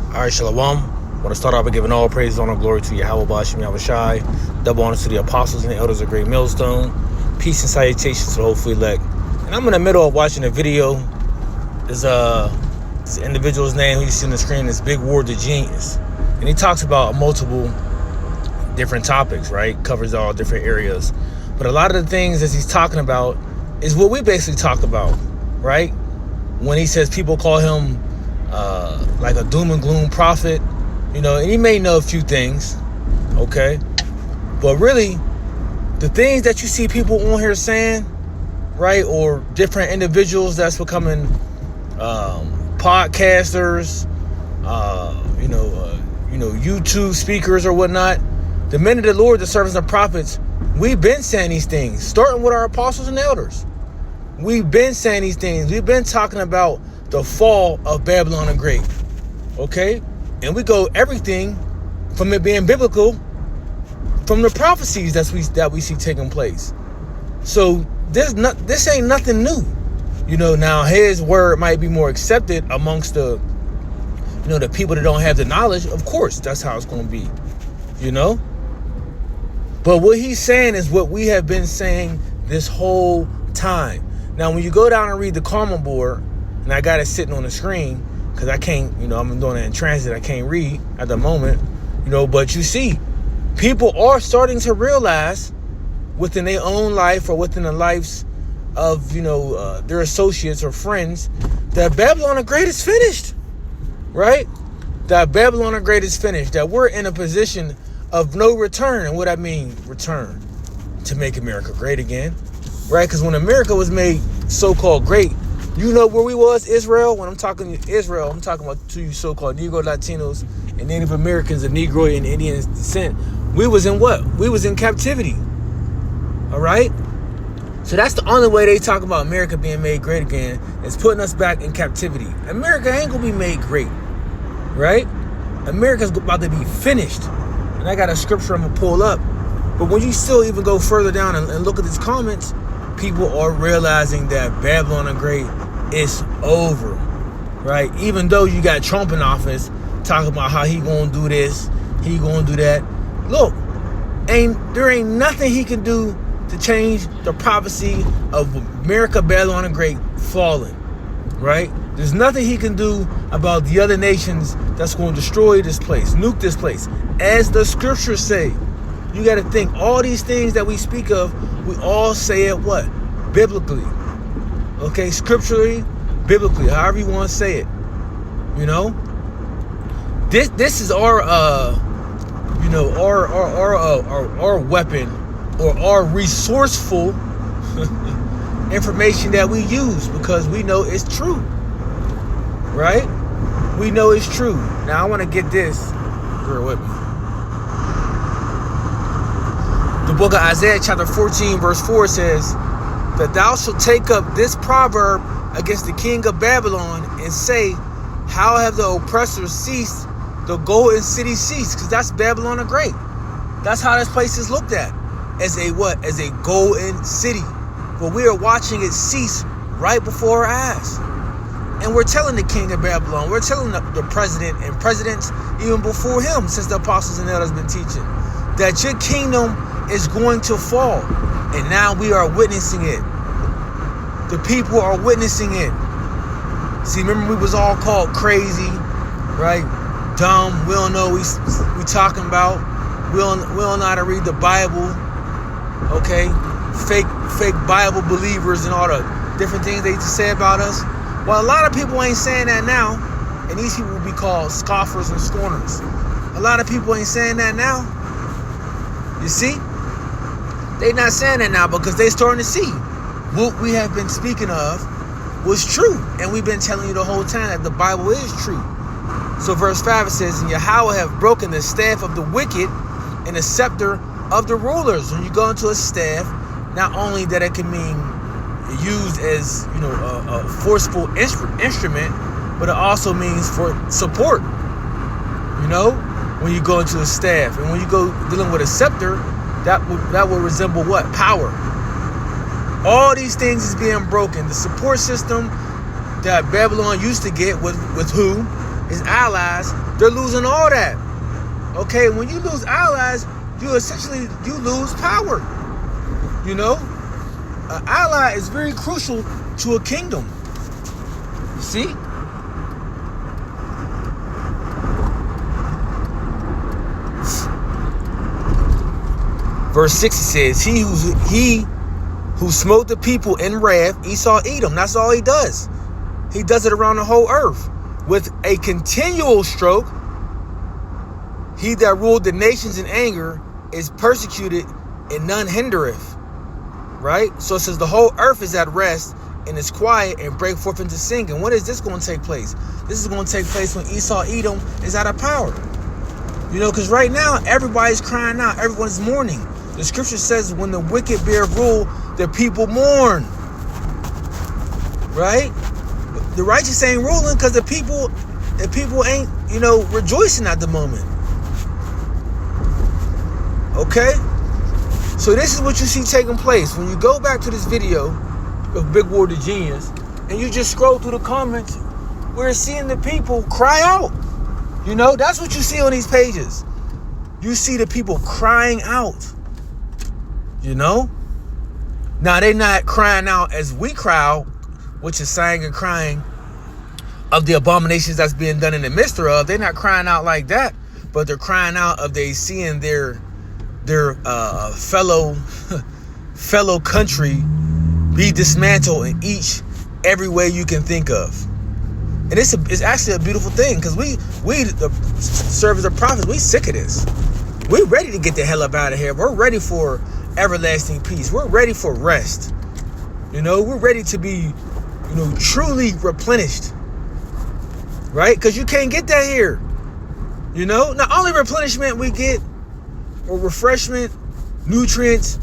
All right, Shalom. I want to start off by giving all praise, honor, glory to Yahweh Bashim Yahushai. Double honors to the apostles and the elders of Great Millstone. Peace and salutations to the hopefully elect. And I'm in the middle of watching a video. This individual's name who you see on the screen is Big Ward the Genius. And he talks about multiple different topics, right? Covers all different areas. But a lot of the things that he's talking about is what we basically talk about, right? When he says people call him like a doom and gloom prophet, and he may know a few things, okay? But really, the things that you see people on here saying, right, or different individuals that's becoming podcasters, YouTube speakers or whatnot, the men of the Lord, the servants and prophets, we've been saying these things, starting with our apostles and elders. We've been saying these things. We've been talking about the fall of Babylon the Great, okay? And we go everything from it being biblical, from the prophecies that we see taking place. So this ain't nothing new. Now his word might be more accepted amongst the people that don't have the knowledge. Of course, that's how it's going to be, But what he's saying is what we have been saying this whole time. Now, when you go down and read the Karma board, and I got it sitting on the screen, because I can't, I'm doing it in transit, I can't read at the moment, but you see, people are starting to realize within their own life or within the lives of, their associates or friends, that Babylon the Great is finished, right? That Babylon the Great is finished, that we're in a position of no return. And what I mean, return, to make America great again, right? Because when America was made so-called great, where we was, Israel? When I'm talking Israel, I'm talking about to you so-called Negro, Latinos, and Native Americans of Negro and Indian descent. We was in what? We was in captivity. All right? So that's the only way they talk about America being made great again, is putting us back in captivity. America ain't gonna be made great, right? America's about to be finished. And I got a scripture I'm gonna pull up. But when you still even go further down and look at these comments, people are realizing that Babylon the Great is over, right? Even though you got Trump in office talking about how he gonna do this, he gonna do that. Look, there ain't nothing he can do to change the prophecy of America, Babylon the Great falling, right? There's nothing he can do about the other nations that's going to destroy this place, nuke this place. As the scriptures say, you got to think all these things that we speak of, we all say it what? Biblically. Okay, scripturally, biblically, however you want to say it. This is our our weapon, or our resourceful information that we use, because we know it's true, right? We know it's true. Now I want to get this. Bear with me. The book of Isaiah chapter 14 verse 4 says that thou shalt take up this proverb against the king of Babylon and say, how have the oppressors ceased, the golden city ceased? Because that's Babylon the Great. That's how this place is looked at, as a what? As a golden city. But we are watching it cease right before our eyes. And we're telling the king of Babylon, we're telling the president and presidents even before him, since the apostles and elders been teaching, that your kingdom is going to fall. And now we are witnessing it. The people are witnessing it. See, remember we was all called crazy, right? Dumb. We don't know what we talking about. We don't know how to read the Bible. Okay? Fake Bible believers and all the different things they just say about us. Well, a lot of people ain't saying that now. And these people will be called scoffers and scorners. A lot of people ain't saying that now. You see? They not saying that now because they starting to see what we have been speaking of was true. And we've been telling you the whole time that the Bible is true. So verse 5 it says, and Yahweh have broken the staff of the wicked and the scepter of the rulers. When you go into a staff, not only that it can mean used as a forceful instrument, but it also means for support. When you go into a staff, and when you go dealing with a scepter, that will resemble what? Power. All these things is being broken. The support system that Babylon used to get with who? his allies, they're losing all that. Okay, when you lose allies, you lose power. You know, an ally is very crucial to a kingdom. You see? Verse 6 says, he who smote the people in wrath, Esau, Edom. That's all he does. He does it around the whole earth. With a continual stroke, he that ruled the nations in anger is persecuted and none hindereth. Right? So it says the whole earth is at rest and is quiet and break forth into singing. When is this going to take place? This is going to take place when Esau, Edom is out of power. You know, because right now, everybody's crying out. Everyone's mourning. The scripture says when the wicked bear rule, the people mourn. Right? The righteous ain't ruling because the people ain't, you know, rejoicing at the moment. Okay? So this is what you see taking place. When you go back to this video of Big War the Genius, and you just scroll through the comments, we're seeing the people cry out. You know, that's what you see on these pages. You see the people crying out. You know? Now, they're not crying out as we cry out, which is sighing and crying of the abominations that's being done in the midst of. They're not crying out like that, but they're crying out of they seeing their fellow country be dismantled in every way you can think of. And it's actually a beautiful thing, because we the servants of prophets, we sick of this. We're ready to get the hell up out of here. We're ready for everlasting peace. We're ready for rest. You know, we're ready to be, you know, truly replenished. Right? Because you can't get that here. You know, not only replenishment we get, or refreshment, nutrients,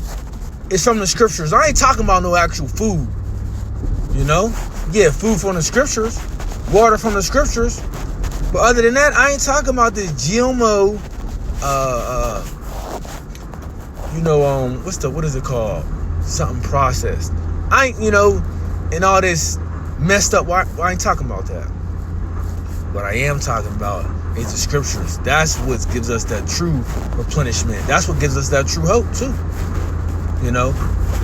is from the scriptures. I ain't talking about no actual food. You know? Yeah, food from the scriptures, water from the scriptures. But other than that, I ain't talking about this GMO, what is it called? Something processed. I ain't, you know, and all this messed up. I ain't talking about that. What I am talking about is the scriptures. That's what gives us that true replenishment. That's what gives us that true hope too. You know?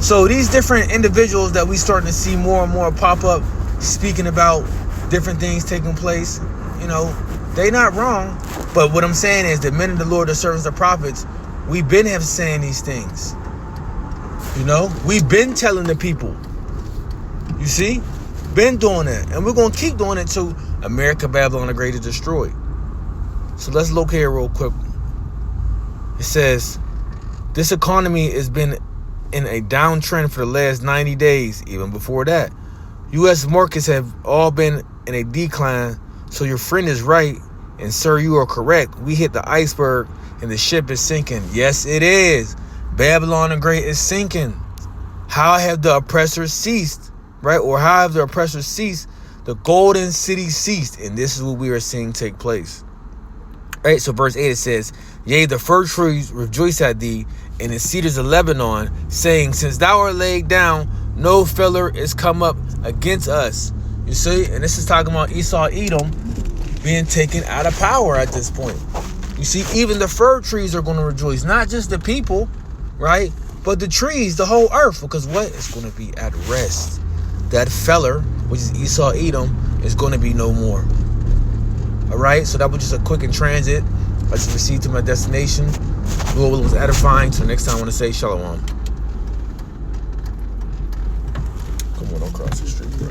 So these different individuals that we starting to see more and more pop up, speaking about different things taking place, you know, they not wrong. But what I'm saying is the men of the Lord, the servants of prophets, we've been saying these things. You know? We've been telling the people. You see? Been doing that. And we're going to keep doing it till America, Babylon the Great is destroyed. So let's look here real quick. It says, this economy has been in a downtrend for the last 90 days, even before that. U.S. markets have all been in a decline, so your friend is right, and sir, you are correct. We hit the iceberg, and the ship is sinking. Yes, it is. Babylon the Great is sinking. How have the oppressors ceased? Right? Or how have the oppressors ceased? The golden city ceased, and this is what we are seeing take place. Right, so verse 8 it says, yea, the fir trees rejoice at thee, and the cedars of Lebanon, saying, since thou art laid down, no feller is come up against us. You see, and this is talking about Esau, Edom being taken out of power at this point. You see, even the fir trees are going to rejoice, not just the people, right, but the trees, the whole earth, because what is going to be at rest? That feller, which is Esau, Edom, is going to be no more. All right, so that was just a quick in transit. I just received to my destination. Lord was edifying. So next time I want to say shalom. Come on, don't cross the street, bro.